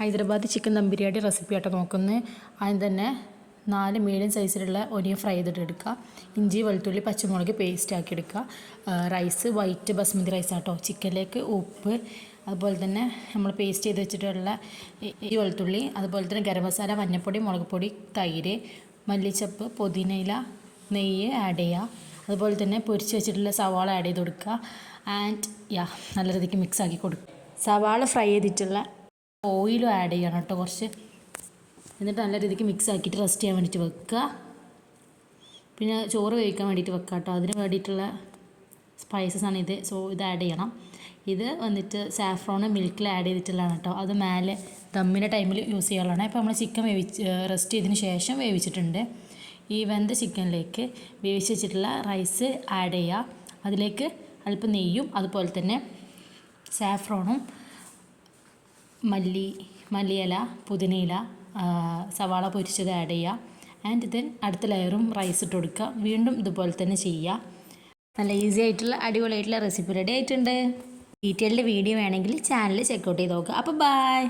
Hyderabadi chicken dum biryani recipe ആയിട്ട് നോക്കുന്നത്. ആദ്യം തന്നെ 4 മീഡിയം സൈസിലുള്ള ഒനിയൻ ഫ്രൈ ചെയ്തിട്ടെടുക്കുക. ഇഞ്ചി വെളുത്തുള്ളി പച്ചമുളക് പേസ്റ്റ് ആക്കി എടുക്കുക. റൈസ് വൈറ്റ് ബസ്മതി റൈസ് ആട്ടോ. ചിക്കനിലേക്ക് ഉപ്പ്, അതുപോലെ തന്നെ നമ്മൾ പേസ്റ്റ് ചെയ്ത് വെച്ചിട്ടുള്ള ഈ വെളുത്തുള്ളി, അതുപോലെ തന്നെ ഗരം മസാല, മഞ്ഞൾപ്പൊടി, മുളക് പൊടി, തൈര്, മല്ലിച്ചപ്പ്, പുതിനയില, നെയ്യ് ആഡ് ചെയ്യുക. അതുപോലെ തന്നെ പൊരിച്ച് വെച്ചിട്ടുള്ള സവാള ആഡ് ചെയ്ത് കൊടുക്കുക. ആൻഡ് നല്ല രീതിക്ക് മിക്സ് ആക്കി കൊടുക്കുക. സവാള ഫ്രൈ ചെയ്തിട്ടുള്ള ഓയിലും ആഡ് ചെയ്യണം കേട്ടോ കുറച്ച്. എന്നിട്ട് നല്ല രീതിക്ക് മിക്സ് ആക്കിയിട്ട് റെസ്റ്റ് ചെയ്യാൻ വേണ്ടിയിട്ട് വെക്കുക. പിന്നെ ചോറ് വേവിക്കാൻ വേണ്ടിയിട്ട് വെക്കുക കേട്ടോ. അതിന് വേണ്ടിയിട്ടുള്ള സ്പൈസസ് ആണ് ഇത്. ഇത് ആഡ് ചെയ്യണം. ഇത് വന്നിട്ട് സാഫ്രോൺ മിൽക്കിൽ ആഡ് ചെയ്തിട്ടുള്ളതാണ് കേട്ടോ. അത് മേലെ ദമ്മിൻ്റെ ടൈമിൽ യൂസ് ചെയ്യാനുള്ളതാണ്. ഇപ്പോൾ നമ്മൾ ചിക്കൻ റെസ്റ്റ് ചെയ്തതിന് ശേഷം വേവിച്ചിട്ടുണ്ട്. ഈ വെന്ത ചിക്കനിലേക്ക് വേവിച്ച് വെച്ചിട്ടുള്ള റൈസ് ആഡ് ചെയ്യുക. അതിലേക്ക് അല്പം നെയ്യും അതുപോലെ തന്നെ സാഫ്രോണും മല്ലിയില, പുതിനയില, സവാള പൊരിച്ചത് ആഡ് ചെയ്യുക. ആൻഡ് ദെൻ അടുത്ത ലെയറും റൈസ് ഇട്ട് കൊടുക്കുക. വീണ്ടും ഇതുപോലെ തന്നെ ചെയ്യുക. നല്ല ഈസി ആയിട്ടുള്ള അടിപൊളിയായിട്ടുള്ള റെസിപ്പി റെഡി ആയിട്ടുണ്ട്. ഡീറ്റെയിൽഡ് വീഡിയോ വേണമെങ്കിൽ ചാനൽ ചെക്കൗട്ട് ചെയ്ത് നോക്കുക. അപ്പോൾ ബൈ.